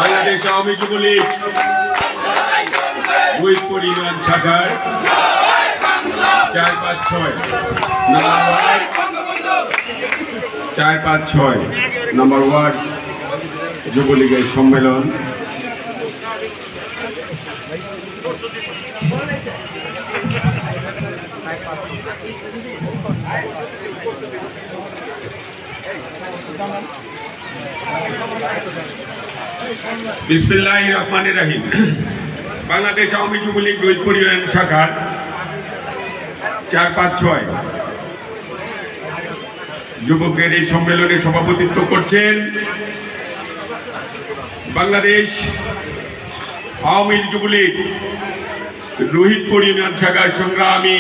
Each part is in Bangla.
বাংলাদেশ আওয়ামী যুবলীগ রুইতপুর ইউনিয়ন শাখার 4-5-6 নম্বর ওয়ার্ড যুবলীগের সম্মেলন বিসমিল্লাহির রহমানির রহিম। বাংলাদেশ আওয়ামী যুবলীগ রুইতপুর ইউনিয়ন শাখার 4-5-6 যুবকের এই সম্মেলনে সভাপতিত্ব করছেন বাংলাদেশ আওয়ামী যুবলীগ রুইতপুর ইউনিয়ন শাখার সংগ্রামী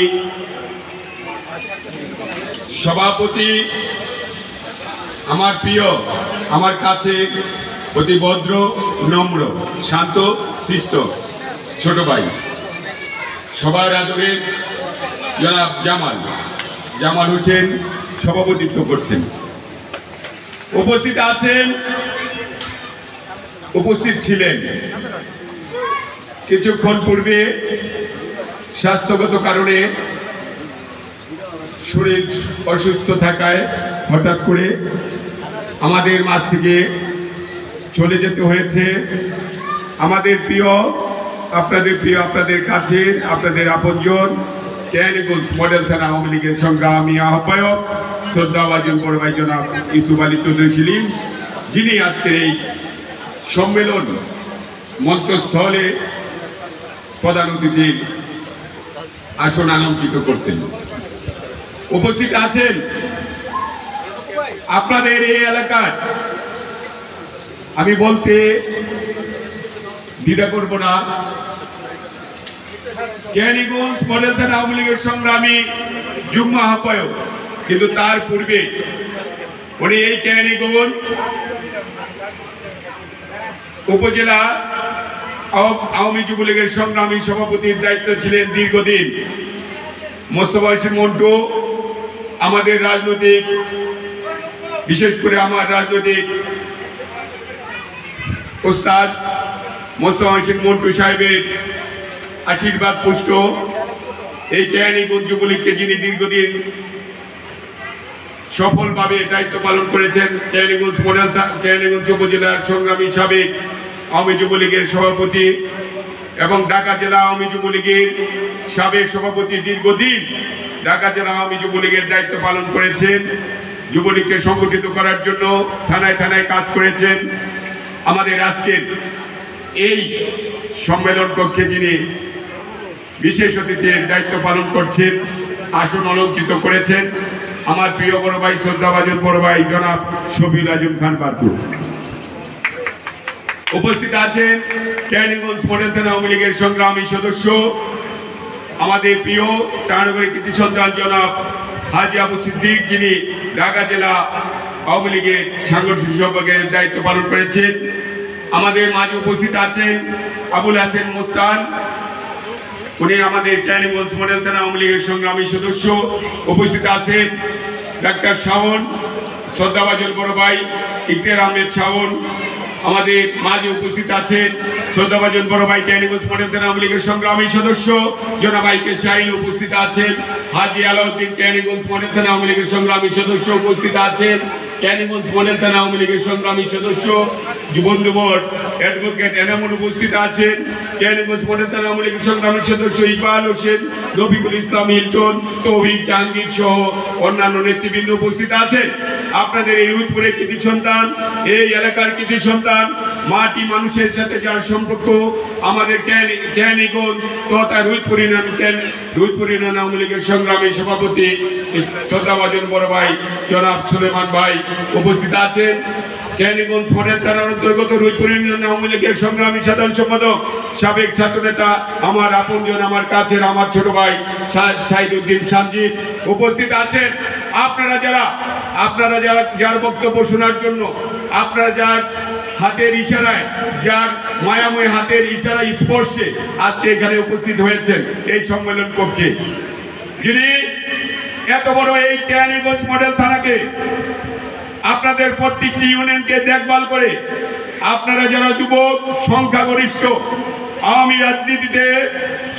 সভাপতি, আমার প্রিয়, আমার কাছে অতি ভদ্র, নম্র, শান্ত শিষ্ট ছোট ভাই, সবার আদরের জনাব জামাল হোসেন সভাপতিত্ব করছেন। উপস্থিত ছিলেন কিছুক্ষণ পূর্বে স্বাস্থ্যগত কারণে শরীর অসুস্থ থাকায় হঠাৎ করে আমাদের মাঝ থেকে চলে যেতে হয়েছে আমাদের প্রিয়, আপনাদের কাছে, আপনাদের আপনজন কেরানীগঞ্জ মডেল থানা আওয়ামী লীগের সংগ্রামী আহ্বায়ক শ্রদ্ধাভাজন বড় ভাই জনাব ইউসুফ আলী চৌধুরী সেলিম, যিনি আজকের এই সম্মেলন মঞ্চস্থলে প্রধান অতিথির আসন অলঙ্কৃত করতেন। উপস্থিত আছেন আপনাদের এই এলাকার, আমি বলতে দ্বিধা করব না, কেরানীগঞ্জ মডেল থানা আওয়ামী লীগের সংগ্রামী যুগ্ম আহ্বায়ক, কিন্তু তার পূর্বে উনি এই কেরানীগঞ্জ উপজেলা আওয়ামী যুবলীগের সংগ্রামী সভাপতির দায়িত্ব ছিলেন দীর্ঘদিন। মোস্তফা হোসেন মন্টু আমাদের রাজনৈতিক, বিশেষ করে আমার রাজনৈতিক ওস্তাদ মোস্তফা হোসেন মন্টু সাহেবের আশীর্বাদ পুষ্ট এই কেরানীগঞ্জ যুবলীগকে যিনি দীর্ঘদিন সফলভাবে দায়িত্ব পালন করেছেন, কেরানীগঞ্জ উপজেলার সংগ্রামী সাবেক আওয়ামী যুবলীগের সভাপতি এবং ঢাকা জেলা আওয়ামী যুবলীগের সাবেক সভাপতি, দীর্ঘদিন ঢাকা জেলা আওয়ামী যুবলীগের দায়িত্ব পালন করেছেন, যুবলীগকে সংগঠিত করার জন্য থানায় থানায় কাজ করেছেন। আমাদের আজকের এই সম্মেলন কক্ষে যিনি বিশেষ অতিথির দায়িত্ব পালন করছেন, আসন অলঙ্কৃত করেছেন, আমার প্রিয় বড় ভাই, শ্রদ্ধাভাজন বড় ভাই জনাব শফিউল আজম খান পারতু। উপস্থিত আছেন কেরানীগঞ্জ মডেল থানা আওয়ামী লীগের সংগ্রামী সদস্য, আমাদের প্রিয় টাঙ্গাইলের কৃতি সন্তান জনাব হাজি আবু সিদ্দিক, যিনি ঢাকা জেলা আওয়ামী লীগের সাংগঠনিক সম্পাদকের দায়িত্ব পালন করেছেন। আমাদের মাঝে উপস্থিত আছেন আবুল হাসেন মোস্তান, উনি আমাদের কেরানীগঞ্জ মডেল থানা আওয়ামী লীগের সংগ্রামী সদস্য। উপস্থিত আছেন ডাক্তার শাওন, শ্রদ্ধাভাজন বড় ভাই ইকতিয়ার আহমেদ শাওন। আমাদের মাঝে উপস্থিত আছেন শ্রদ্ধাভাজন বড় ভাই কেরানীগঞ্জ মডেল থানা আওয়ামী লীগের সংগ্রামী সদস্য জনাব আইকে শাহিন। উপস্থিত আছেন হাজি আলাউদ্দিন, কেরানীগঞ্জ মডেল থানা আওয়ামী লীগের সংগ্রামী সদস্য। উপস্থিত আছেন কেরানীগঞ্জ মডেল থানা আওয়ামী লীগের সংগ্রামী সদস্য যুবন্ধুবর অ্যাডভোকেট এনামুল। উপস্থিত আছেন কেরানীগঞ্জ মডেল থানা আওয়ামী লীগের সংগ্রামী সদস্য ইকবাল হোসেন, রফিকুল ইসলাম হিলটন, তৌহিদ জাহাঙ্গীর সহ অন্যান্য নেতৃবৃন্দ উপস্থিত আছেন। আপনাদের এই রুইতপুরের কৃতি সন্তান, এই এলাকার কৃতি সন্তান, মাটি মানুষের সাথে যার সম্পর্ক, আমাদের কেরানীগঞ্জ তথা রুইতপুর ইউনিয়ন আওয়ামী লীগের সংগ্রামী সভাপতি শ্রদ্ধাভাজন বড় ভাই জনাব সুলেমান ভাই উপস্থিত আছেন। কেরানীগঞ্জ মডেল থানার অন্তর্গত রুইপুর ইউনিয়ন আওয়ামী লীগের সংগ্রামী সাধারণ সম্পাদক সাবেক ছাত্রনেতা আমার আপনজন, আমার কাছের, আমার ছোট ভাই সাইদুদ্দিন সানজিদ উপস্থিত আছেন। আপনারা যার বক্তব্য শোনার জন্য, আপনারা যার হাতের ইশারায়, যার মায়াময় হাতের ইশারা স্পর্শে আজকে এখানে উপস্থিত হয়েছেন এই সম্মেলন কক্ষে, যিনি এত বড় এই কেরানীগঞ্জ মডেল থানাকে, আপনাদের প্রত্যেকটি ইউনিয়নকে দেখভাল করে, আপনারা যারা যুবক সংখ্যাগরিষ্ঠ, আওয়ামী রাজনীতিতে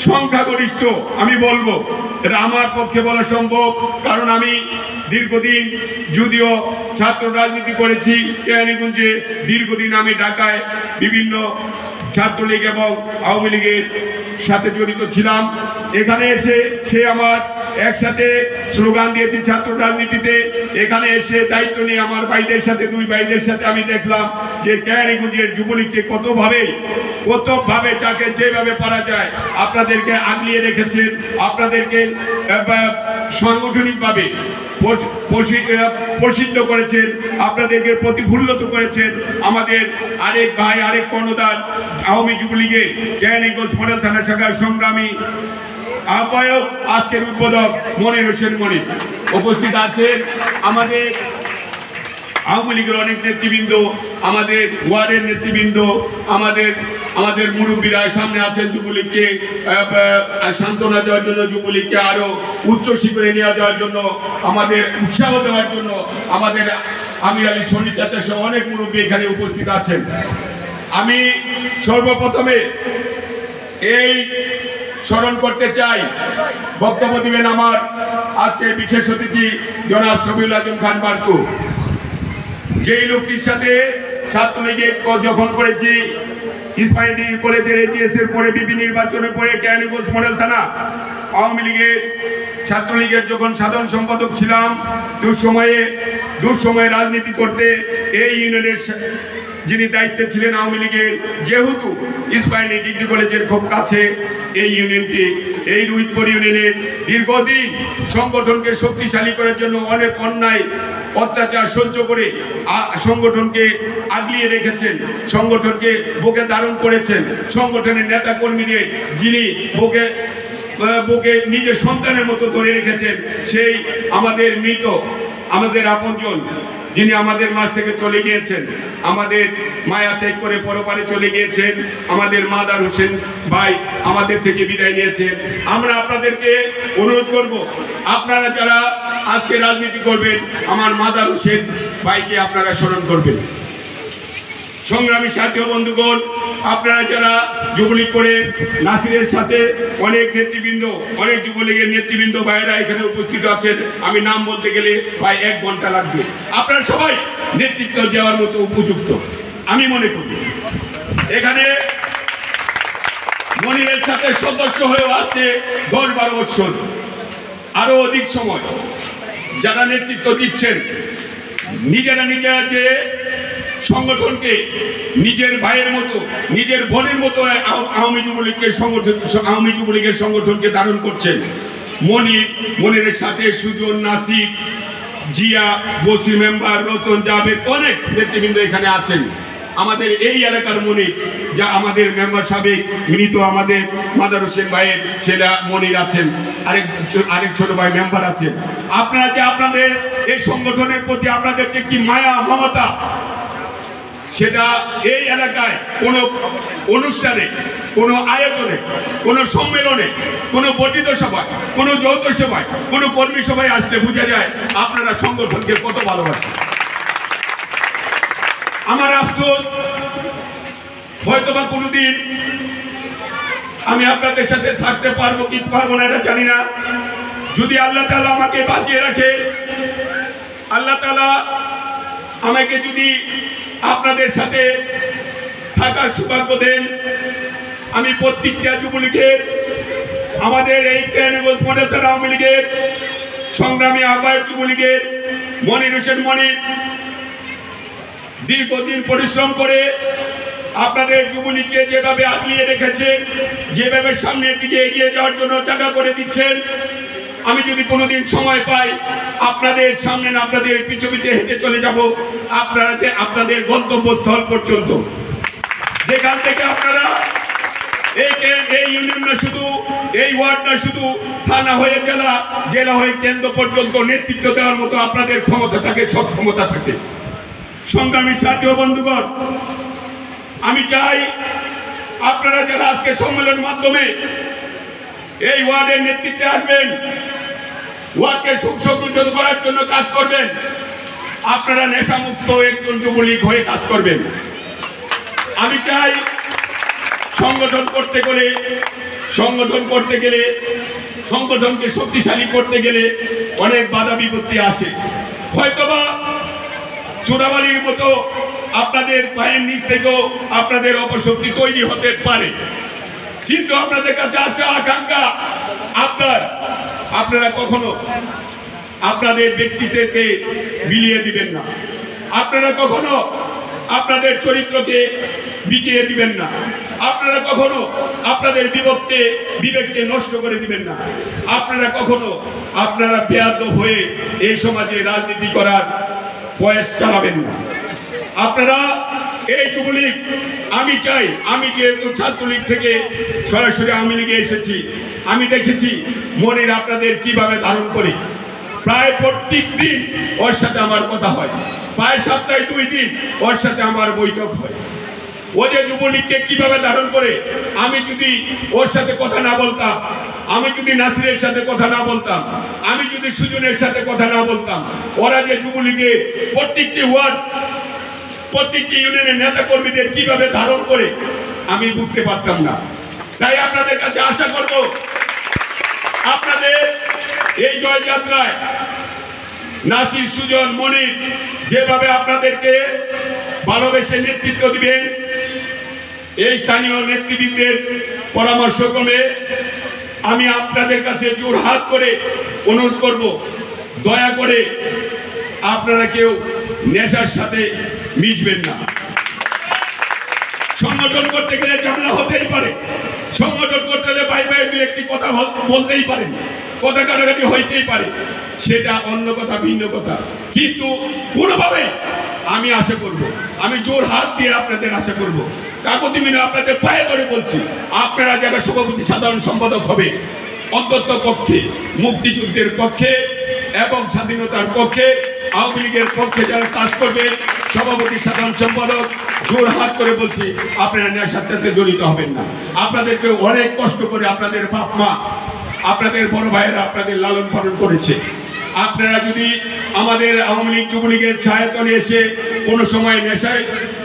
সংখ্যাগরিষ্ঠ, আমি বলবো এটা আমার পক্ষে বলা সম্ভব, কারণ আমি দীর্ঘদিন যদিও ছাত্র রাজনীতি করেছি কেরানীগঞ্জে, দীর্ঘদিন আমি ঢাকায় বিভিন্ন ছাত্রলীগ এবং আওয়ামী লীগের সাথে জড়িত ছিলাম। এখানে এসে সে আমার একসাথে স্লোগান দিয়েছি ছাত্র রাজনীতিতে। এখানে এসে দায়িত্ব নিয়ে আমার ভাইদের সাথে, দুই ভাইদের সাথে আমি দেখলাম যে কেরানীগঞ্জের যুবলীগকে কতভাবে যাকে যেভাবে পারা যায় আপনাদেরকে আগলিয়ে রেখেছেন, আপনাদেরকে সাংগঠনিকভাবে প্রসিদ্ধ করেছেন, আপনাদেরকে প্রতিফুল্লত করেছেন। আমাদের আরেক ভাই, আরেক কর্ণধার আওয়ামী যুবলীগের কেরানীগঞ্জ মডেল থানা শাখার সংগ্রামী আহ্বায়ক, আজকের উদ্বোধক মনির হোসেন মনি উপস্থিত আছেন। আমাদের আওয়ামী লীগের অনেক নেতৃবৃন্দ, আমাদের ওয়ার্ডের নেতৃবৃন্দ, আমাদের মুরব্বীরা সামনে আছেন যুবলীগকে সান্ত্বনা দেওয়ার জন্য, যুবলীগকে আরো উচ্চ শিখরে নিয়ে যাওয়ার জন্য, আমাদের উৎসাহ দেওয়ার জন্য আমাদের আমির আলী শরীর চাচা সহ অনেক মুরব্বী এখানে উপস্থিত আছেন। আমি সর্বপ্রথমে এই স্মরণ করতে চাই, বক্তব্য দিবেন আমার আজকের বিশেষ অতিথি জনাব শফিউল আজম খান বারকু, যেই লোকটির সাথে ছাত্রলীগের যখন করেছি, ইসমাইল ডিগ্রি কলেজের AGS এর পরে বিপি নির্বাচনে পরে কেরানীগঞ্জ মডেল থানা আওয়ামী লীগের ছাত্রলীগের যখন সাধারণ সম্পাদক ছিলাম, দুঃসময়ে রাজনীতি করতে এই ইউনিয়নের যিনি দায়িত্বে ছিলেন আওয়ামী লীগের, যেহেতু ইসমাইল ডিগ্রি কলেজের খুব কাছে এই ইউনিয়নটি, এই রুইপুর ইউনিয়নের দীর্ঘদিন সংগঠনকে শক্তিশালী করার জন্য অনেক অন্যায় অত্যাচার সহ্য করে সংগঠনকে আগলিয়ে রেখেছেন, সংগঠনকে বুকে ধারণ করেছেন। সংগঠনের নেতা কর্মীদের যিনি বুকে নিজের সন্তানের মতো ধরে রেখেছেন, সেই আমাদের মৃত, আমাদের আপনজন, যিনি আমাদের মাঝ থেকে চলে গিয়েছেন, আমাদের মায়া ত্যাগ করে পরপারে চলে গিয়েছেন, আমাদের মাদার হোসেন ভাই আমাদের থেকে বিদায় নিয়েছেন। আমরা আপনাদেরকে অনুরোধ করব, আপনারা যারা আজকে রাজনীতি করবেন, আমার মাদার হোসেন ভাইকে আপনারা স্মরণ করবেন। সংগ্রামী সাথী বন্ধুগণ, আপনারা যারা যুবলীগ করে নাসিরের সাথে অনেক নেতৃবৃন্দ, অনেক যুবলীগের নেতৃবৃন্দ ভাইয়েরা এখানে উপস্থিত আছেন, আমি নাম বলতে গেলে প্রায় 1 ঘন্টা লাগবে। আপনারা সবাই নেতৃত্ব দেওয়ার মতো উপযুক্ত আমি মনে করি। এখানে মনিরের সাথে সদস্য হয়েও আসছে 10-12 বছর, আরো অধিক সময় যারা নেতৃত্ব দিচ্ছেন, নিজেরা যে সংগঠনকে নিজের ভাইয়ের মতো, নিজের বোনের মতো আওয়ামী যুবলীগের সংগঠনকে ধারণ করছেন। মনিরের সাথে সুজন, নাসির, জিয়া, বসি মেম্বার, রতন, জাভেদ, অনেক নেতৃবৃন্দ এখানে আছেন। আমাদের এই এলাকার মনির, যা আমাদের মেম্বার সাবেক মৃত আমাদের মাদার হোসেন ভাইয়ের ছেলে মনির আছেন, আরেক ছোট ভাই মেম্বার আছেন। আপনারা যে আপনাদের এই সংগঠনের প্রতি আপনাদের যে কি মায়া মমতা, সেটা এই এলাকায় কোনো অনুষ্ঠানে, কোনো আয়োজনে, কোনো সম্মেলনে, কোনো বর্ধিত সভায়, কোনো যৌথ সভায়, কোনো কর্মী সভায় আসলে বোঝা যায় আপনারা সংগঠনকে কত ভালোবাসেন। আমার আফসোস, হয়তোবা কোনোদিন আমি আপনাদের সাথে থাকতে পারবো কি পারবো না এটা জানি না। যদি আল্লাহ তাআলা আমাকে বাঁচিয়ে রাখে, আল্লাহ তাআলা আমাকে যদি আপনাদের সাথে থাকার সৌভাগ্য দেন, আমি প্রত্যেকটা যুবলীগের, আমাদের এই কেরানীগঞ্জ মডেল থানা আওয়ামী লীগের সংগ্রামী আহ্বায়ক যুবলীগের মনির হোসেন মনির দীর্ঘদিন পরিশ্রম করে আপনাদের যুবলীগকে যেভাবে আগলিয়ে রেখেছেন, যেভাবে সামনের দিকে এগিয়ে যাওয়ার জন্য জায়গা করে দিচ্ছেন, আমি যদি কোনোদিন সময় পাই আপনাদের সামনে আপনাদের পিছু পিছে হেঁটে চলে যাব আপনাদের গন্তব্যস্থল পর্যন্ত, যেখান থেকে আপনারা এই ইউনিয়ন না শুধু এই ওয়ার্ড না শুধু থানা হয়ে জেলা হয়ে কেন্দ্র পর্যন্ত নেতৃত্ব দেওয়ার মতো আপনাদের ক্ষমতা থাকে, সক্ষমতা থাকে। সংগ্রামী সাথী ও বন্ধুগণ, আমি চাই আপনারা যারা আজকে সম্মেলনের মাধ্যমে এই ওয়ার্ডের নেতৃত্বে আসবেন, ওয়ার্ডকে সুসংগঠিত করার জন্য কাজ করবেন, আপনারা নেশামুক্ত একজন যুবলীগ হয়ে কাজ করবেন। আমি চাই সংগঠন করতে গেলে সংগঠনকে শক্তিশালী করতে গেলে অনেক বাধা বিপত্তি আসে। হয়তোবা চোরাবালির মতো আপনাদের পায়ের নিচ থেকেও আপনাদের অপশক্তি তৈরি হতে পারে, কিন্তু আপনাদের কাছে আশা আকাঙ্ক্ষা আপনারা কখনো আপনাদের ব্যক্তিত্বকে বিলিয়ে দিবেন না, আপনারা কখনো আপনাদের চরিত্রকে বিকিয়ে দিবেন না, আপনারা কখনো আপনাদের বিবেককে নষ্ট করে দিবেন না, আপনারা বেয়াদব হয়ে এই সমাজে রাজনীতি করার প্রয়াস চালাবেন না। আপনারা এই যুবলীগ, আমি চাই, আমি যেহেতু ছাত্রলীগ থেকে সরাসরি আওয়ামী লীগে এসেছি, আমি দেখেছি মনির আপনাদের কিভাবে ধারণ করে। প্রায় প্রত্যেক দিন ওর সাথে আমার কথা হয়, প্রায় সপ্তাহে 2 দিন ওর সাথে আমার বৈঠক হয়। ও যে যুবলীগকে কিভাবে ধারণ করে, আমি যদি ওর সাথে কথা না বলতাম, আমি যদি নাসিরের সাথে কথা না বলতাম, আমি যদি সুজনের সাথে কথা না বলতাম, ওরা যে যুবলীগের প্রত্যেকটি ওয়ার্ড প্রত্যেকটি ইউনিয়নের নেতা কর্মীদের কিভাবে ধারণ করে আমি বুঝতে পারতাম না। তাই আপনাদের কাছে আশা করব, আপনাদের এই জয়যাত্রায় নাসির, সুজন, মনির যেভাবে আপনাদেরকে ভালোবেসে নেতৃত্ব দিবেন, এই স্থানীয় নেতৃবৃন্দের পরামর্শ ক্রমে আমি আপনাদের কাছে জোর হাত করে অনুরোধ করব, দয়া করে আপনারা কেউ নেশার সাথে মিশবেন না। সংগঠন করতে গেলে ঝামেলা হতেই পারে, সংগঠন করতে গেলে ভাই একটি কথা বলতেই পারেন, কথা কাটাকাটি হইতেই পারে, সেটা অন্য কথা, ভিন্ন কথা, কিন্তু কোনোভাবে আমি আশা করব, আমি জোর হাত দিয়ে আপনাদের আশা করব, কাকতি মিনে আপনাদের পায়ে ধরে বলছি, আপনারা যারা সভাপতি সাধারণ সম্পাদক হবে, অন্তত পক্ষে মুক্তিযুদ্ধের পক্ষে এবং স্বাধীনতার পক্ষে, আওয়ামী লীগের পক্ষে যারা কাজ করবে, সভাপতি সাধারণ সম্পাদক, জোর হাত করে বলছি, আপনারা নেশার সাথে জড়িত হবেন না। আপনাদেরকে অনেক কষ্ট করে আপনাদের বাপ মা, আপনাদের বড় ভাইয়েরা আপনাদের লালন পালন করেছে। আপনারা যদি আমাদের আওয়ামী লীগ যুবলীগের ছায়াতলে এসে কোনো সময়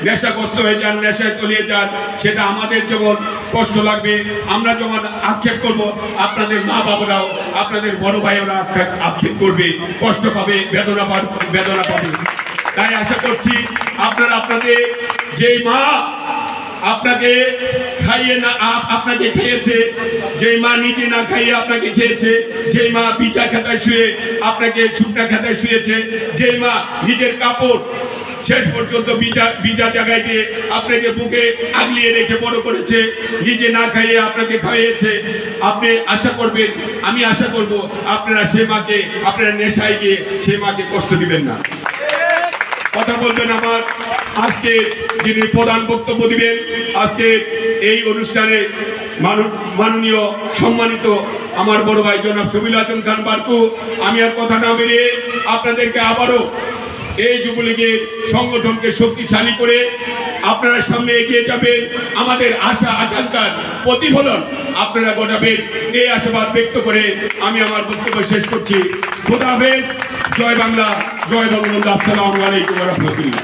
নেশাগ্রস্ত হয়ে যান, নেশায় তলিয়ে যান, সেটা আমাদের যেমন কষ্ট লাগবে, আমরা যেমন আক্ষেপ করব, আপনাদের মা বাবারাও, আপনাদের বড় ভাইয়েরা আক্ষেপ করবে, কষ্ট পাবে, বেদনা পাবে। তাই আশা করছি আপনারা আপনাদের যেই মা আপনাকে খাইয়ে না, আপনাকে খেয়েছে, যেই মা নিজে না খাইয়ে আপনাকে খেয়েছে, যেই মা বিছা খেতায় শুয়ে আপনাকে শুকনা খেতায় শুয়েছে, যেই মা নিজের কাপড় শেষ পর্যন্ত বিজা জায়গায় দিয়ে আপনাকে বুকে আগলিয়ে রেখে বড় করেছে, নিজে না খাইয়ে আপনাকে খাইয়েছে, আপনি আশা করবেন, আমি আশা করব আপনারা সে মাকে, আপনারা নেশায় গিয়ে সে মাকে কষ্ট দিবেন না। কথা বলবেন আমার আজকে যিনি প্রধান বক্তব্য দিবেন, আজকে এই অনুষ্ঠানে মাননীয় সম্মানিত আমার বড় ভাই জনাব শফিউল আজম খান বারকু। আমি আর কথা না বেরিয়ে আপনাদেরকে আবারও এই যুবলীগের সংগঠনকে শক্তিশালী করে আপনারা সামনে এগিয়ে যাবেন, আমাদের আশা আকাঙ্ক্ষার প্রতিফলন আপনারা ঘটাবেন, এই আশাবাদ ব্যক্ত করে আমি আমার বক্তব্য শেষ করছি। খোদা হাফেজ, জয় বাংলা, জয় বঙ্গবন্ধু, আসসালামু আলাইকুম ওয়া রাহমাতুল্লাহ।